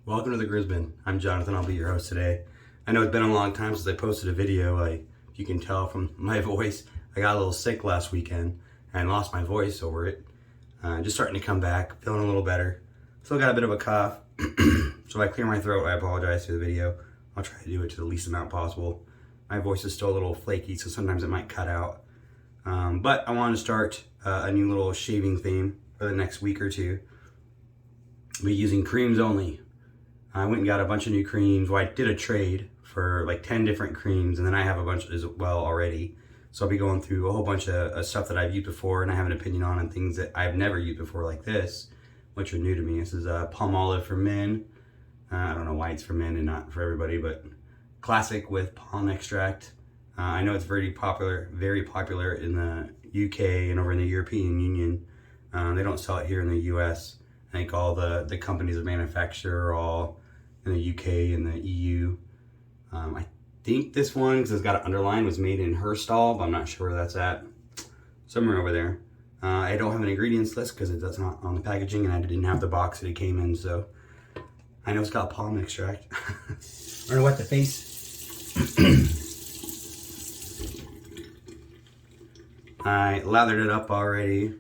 Welcome to the Grizzly. I'm Jonathan. I'll be your host today. I know it's been a long time since I posted a video. You can tell from my voice, I got a little sick last weekend and lost my voice over it. Just starting to come back, feeling a little better. Still got a bit of a cough. So if I clear my throat, I apologize for the video. I'll try to do it to the least amount possible. My voice is still a little flaky, so sometimes it might cut out. But I wanted to start a new little shaving theme for the next week or two. I'll be using creams only. I went and got a bunch of new creams. Well, I did a trade for like 10 different creams, and then I have a bunch as well already. So I'll be going through a whole bunch of stuff that I've used before, and I have an opinion on, and things that I've never used before like this, which are new to me. This is Palmolive for men. I don't know why it's for men and not for everybody, but classic with palm extract. I know it's very popular in the UK and over in the European Union. They don't sell it here in the US. I think all the companies that manufacture are all in the UK and the EU. I think this one, because it's got an underline, was made in Herstal, but I'm not sure where that's at. Somewhere over there. I don't have an ingredients list because it's not on the packaging, and I didn't have the box that it came in, so I know it's got palm extract. I'm gonna wet the face. I lathered it up already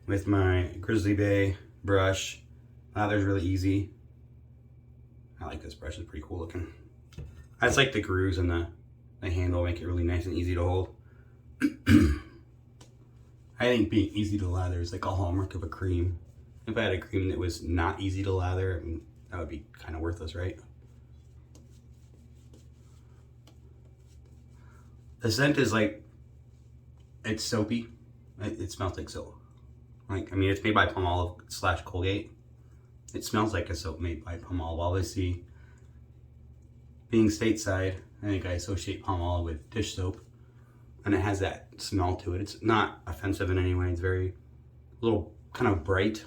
with my Grizzly Bay brush. Lather's really easy. I like this brush, it's pretty cool looking. I just like the grooves and the handle make it really nice and easy to hold. I think being easy to lather is like a hallmark of a cream. If I had a cream that was not easy to lather, I mean, that would be kind of worthless, right? The scent is like, it's soapy. It smells like soap. Like, I mean, it's made by Palmolive / Colgate. It smells like a soap made by Palmolive. Obviously, being stateside, I think I associate Palmolive with dish soap, and it has that smell to it. It's not offensive in any way. It's very little kind of bright.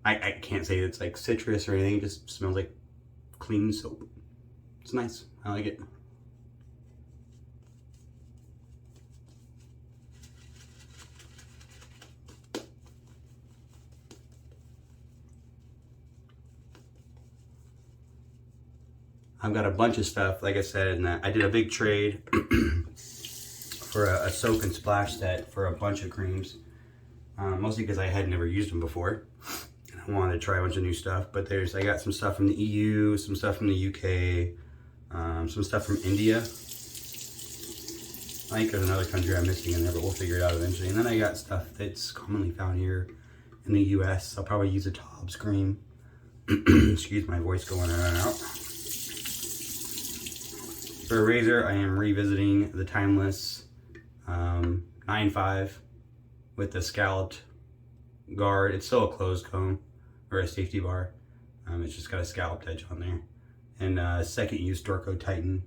I can't say it's like citrus or anything. It just smells like clean soap. It's nice. I like it. I've got a bunch of stuff, like I said, and I did a big trade for a soak and splash set for a bunch of creams, mostly because I had never used them before. And I wanted to try a bunch of new stuff, but I got some stuff from the EU, some stuff from the UK, some stuff from India. I think there's another country I'm missing in there, but we'll figure it out eventually. And then I got stuff that's commonly found here in the US. I'll probably use a Taub's cream. Excuse my voice going in and out. For a razor, I am revisiting the Timeless 9.5 with the scalloped guard. It's still a closed comb or a safety bar. It's just got a scalloped edge on there. And second use Dorco Titan.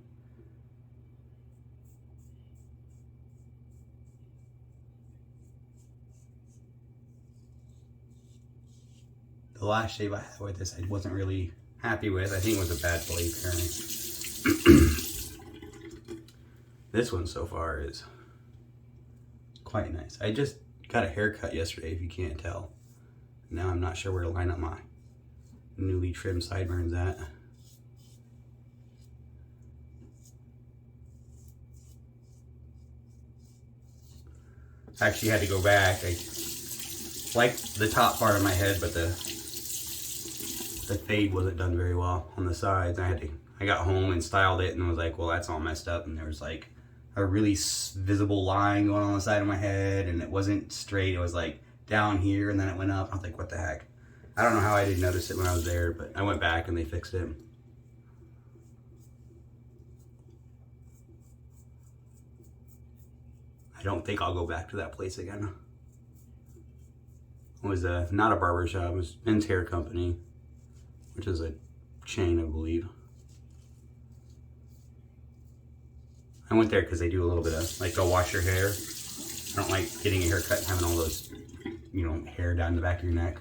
The last shave I had with this, I wasn't really happy with. I think it was a bad blade pairing. This one so far is quite nice. I just got a haircut yesterday, if you can't tell. Now I'm not sure where to line up my newly trimmed sideburns at. I actually had to go back. I liked the top part of my head, but the fade wasn't done very well on the sides. I got home and styled it and was like, well, that's all messed up. And there was like a really visible line going on the side of my head, and it wasn't straight. It was like down here, and then it went up. I was like, what the heck? I don't know how I didn't notice it when I was there, but I went back and they fixed it. I don't think I'll go back to that place again. It was not a barber shop. It was Men's Hair Company, which is a chain, I believe. I went there because they do a little bit of, like, they'll wash your hair. I don't like getting a haircut and having all those, hair down the back of your neck.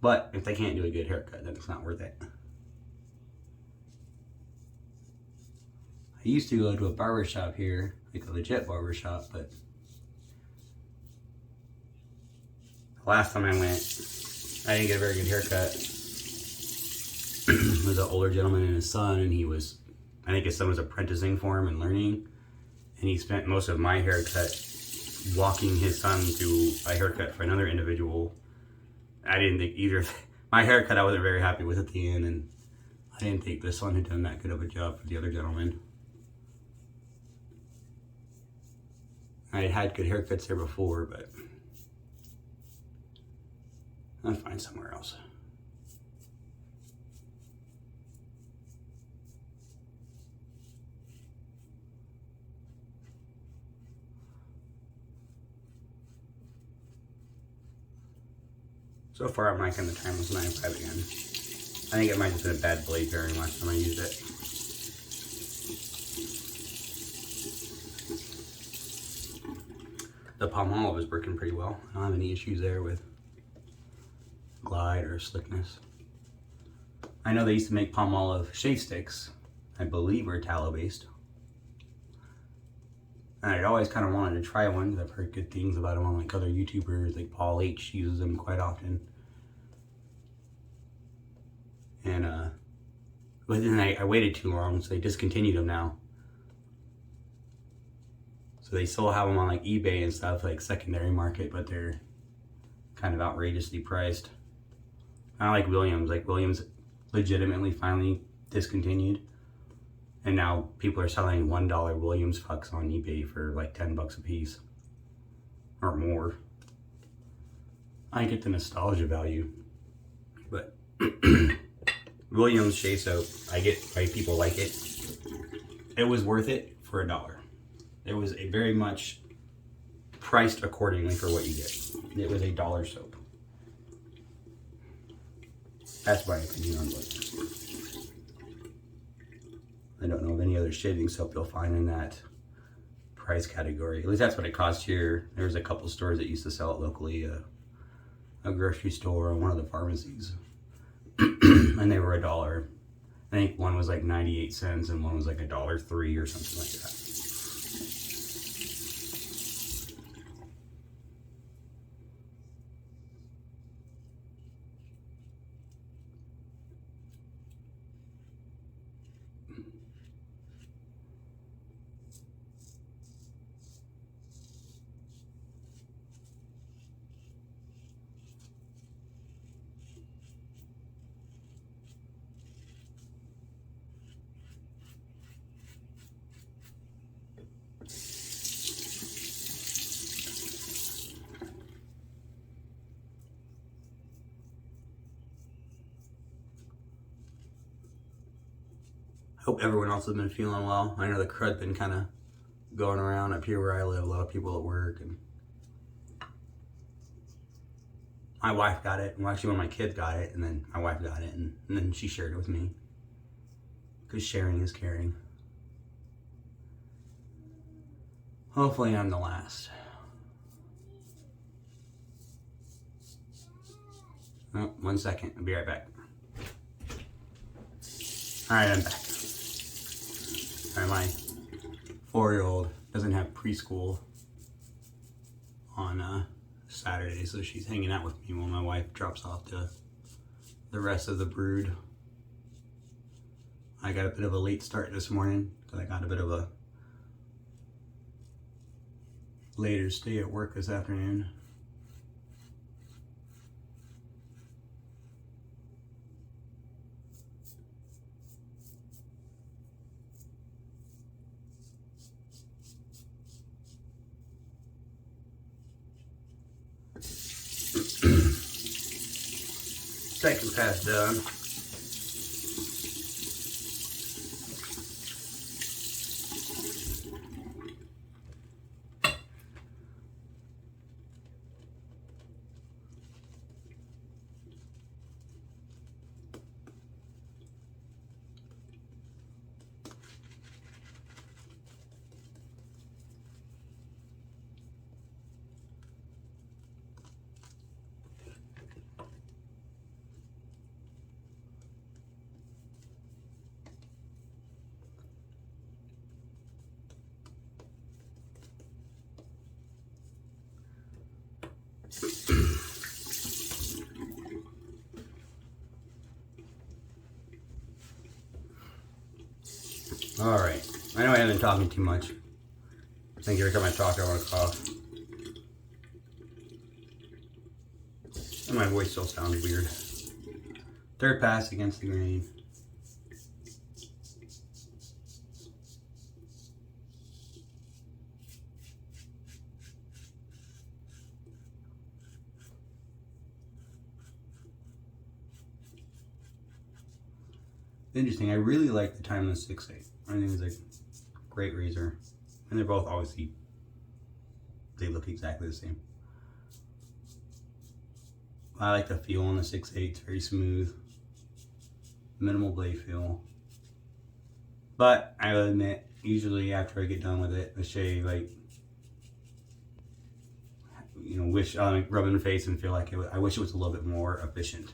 But if they can't do a good haircut, then it's not worth it. I used to go to a barber shop here, like a legit barber shop, but the last time I went, I didn't get a very good haircut. It was an older gentleman and his son, and he was, I think his son was apprenticing for him and learning, and he spent most of my haircut walking his son to a haircut for another individual. I didn't think either, my haircut I wasn't very happy with at the end, and I didn't think this one had done that good of a job for the other gentleman. I had good haircuts there before, but I'll find somewhere else. So far, I'm liking the Timeless 95 again. I think it might have been a bad blade bearing last time I used it. The Palmolive is working pretty well. I don't have any issues there with glide or slickness. I know they used to make Palmolive shave sticks. I believe were tallow based. And I'd always kind of wanted to try one because I've heard good things about them on like other YouTubers, like Paul H uses them quite often. And but then I waited too long, so they discontinued them now. So they still have them on like eBay and stuff, like secondary market, but they're kind of outrageously priced. I like Williams. Like Williams legitimately finally discontinued. And now people are selling $1 Williams fucks on eBay for like 10 bucks a piece. Or more. I get the nostalgia value. But Williams shave soap, I get why people like it. It was worth it for $1. It was a very much priced accordingly for what you get. It was $1 soap. That's my opinion on Williams. I don't know of any other shaving soap you'll find in that price category. At least that's what it cost here. There's a couple stores that used to sell it locally, a grocery store and one of the pharmacies. And they were $1. I think one was like 98 cents and one was like $1.03 or something like that. Hope everyone else has been feeling well. I know the crud's been kind of going around up here where I live. A lot of people at work, and my wife got it. Well, actually, one of my kids got it, and then my wife got it, and then she shared it with me. Because sharing is caring. Hopefully, I'm the last. Oh, 1 second. I'll be right back. All right, I'm back. All right, my 4-year-old doesn't have preschool on Saturday, so she's hanging out with me while my wife drops off to the rest of the brood. I got a bit of a late start this morning because I got a bit of a later stay at work this afternoon. Second pass done. All right. I know I haven't been talking too much. I think every time I talk, I want to cough. And my voice still sounds weird. Third pass against the grain. Interesting. I really like the Timeless 6.8. I think it's a great razor. And they're both obviously, they look exactly the same. I like the feel on the 6.8. It's very smooth. Minimal blade feel. But I will admit, usually after I get done with it, the shave, like, you know, wish I rub it in the face and feel like I wish it was a little bit more efficient.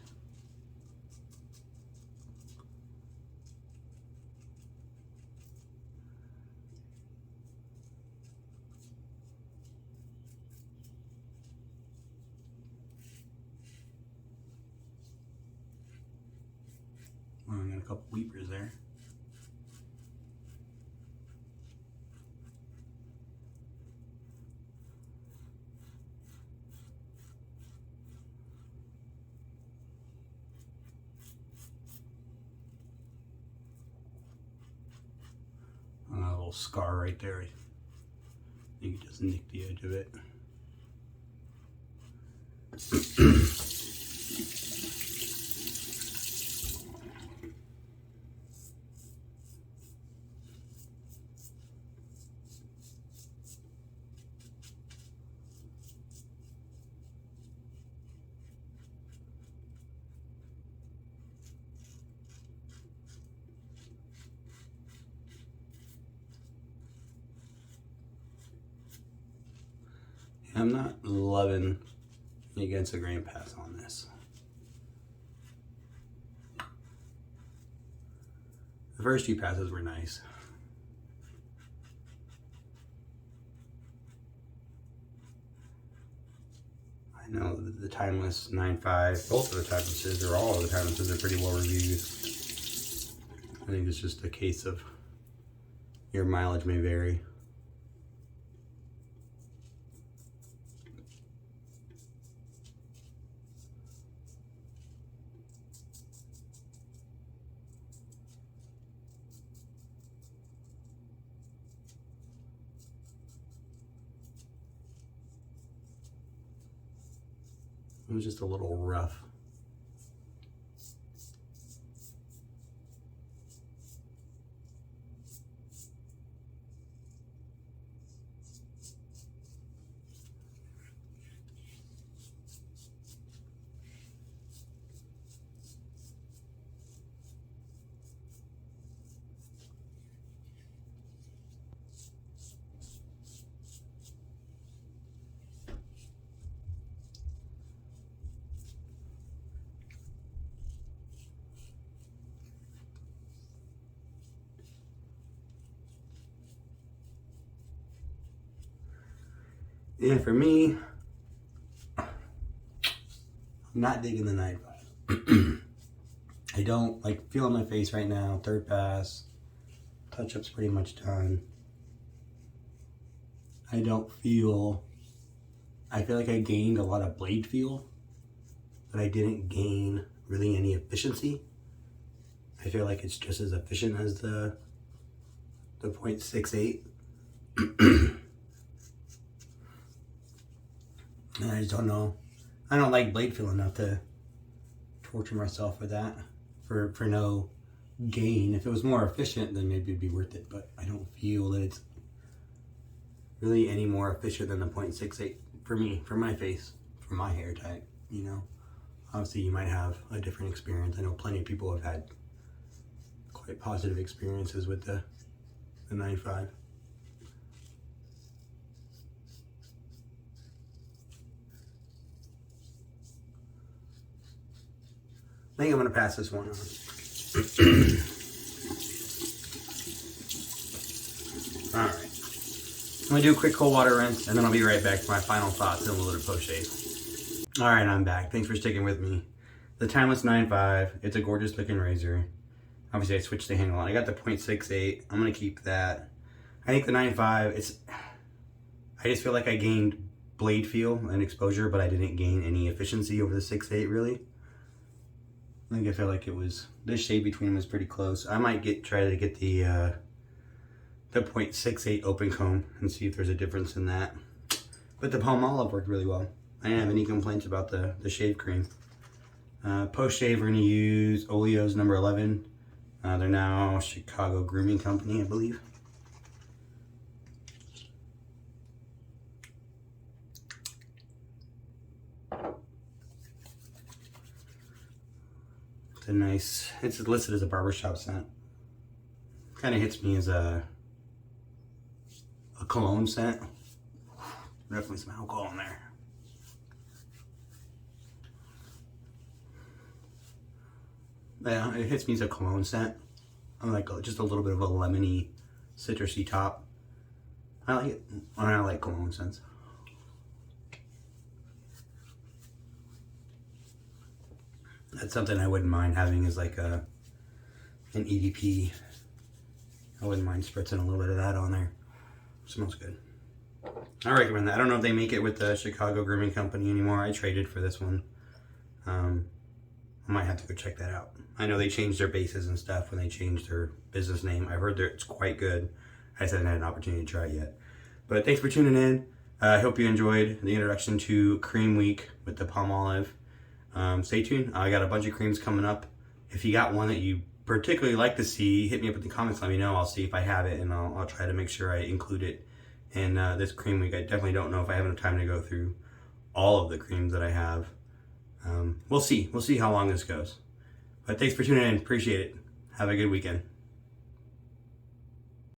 Oh, I got a couple weepers there. A little scar right there. I think it just nicked the edge of it. I'm not loving the against the grain pass on this. The first few passes were nice. I know the Timeless 9.5, both of the Timelesses, or all of the Timelesses, are pretty well reviewed. I think it's just a case of your mileage may vary. It was just a little rough. And for me, I'm not digging the 9.5. I don't like feel on my face right now. Third pass, touch-up's pretty much done. I feel like I gained a lot of blade feel, but I didn't gain really any efficiency. I feel like it's just as efficient as the .68. And I just don't know. I don't like blade feel enough to torture myself with that for no gain. If it was more efficient, then maybe it'd be worth it. But I don't feel that it's really any more efficient than the .68 for me, for my face, for my hair type. You know, obviously you might have a different experience. I know plenty of people have had quite positive experiences with the 9.5. I think I'm going to pass this one on. All right. I'm going to do a quick cold water rinse, and then I'll be right back for my final thoughts and a little bit of post-shave. All right, I'm back. Thanks for sticking with me. The Timeless 9.5, it's a gorgeous looking razor. Obviously I switched the handle on. I got the 0.68. I'm gonna keep that. I think the 9.5, I just feel like I gained blade feel and exposure, but I didn't gain any efficiency over the 6.8 really. I feel like the shade between them is pretty close. I might try to get the 0.68 open comb and see if there's a difference in that. But the Palmolive worked really well. I didn't have any complaints about the shave cream. Post shave, we're gonna use Oleo's number 11. They're now Chicago Grooming Company, I believe. It's listed as a barbershop scent. Kind of hits me as a cologne scent. Definitely some alcohol in there. Yeah, it hits me as a cologne scent. I like just a little bit of a lemony, citrusy top. I like it. I like cologne scents. That's something I wouldn't mind having as like an EDP. I wouldn't mind spritzing a little bit of that on there. Smells good. I recommend that. I don't know if they make it with the Chicago Grooming Company anymore. I traded for this one. I might have to go check that out. I know they changed their bases and stuff when they changed their business name. I've heard that it's quite good. I just haven't had an opportunity to try it yet. But thanks for tuning in. I hope you enjoyed the introduction to Cream Week with the Palmolive. Stay tuned. I got a bunch of creams coming up. If you got one that you particularly like to see, hit me up in the comments, let me know. I'll see if I have it, and I'll try to make sure I include it in this cream week. I definitely don't know if I have enough time to go through all of the creams that I have. We'll see how long this goes. But thanks for tuning in. Appreciate it. Have a good weekend.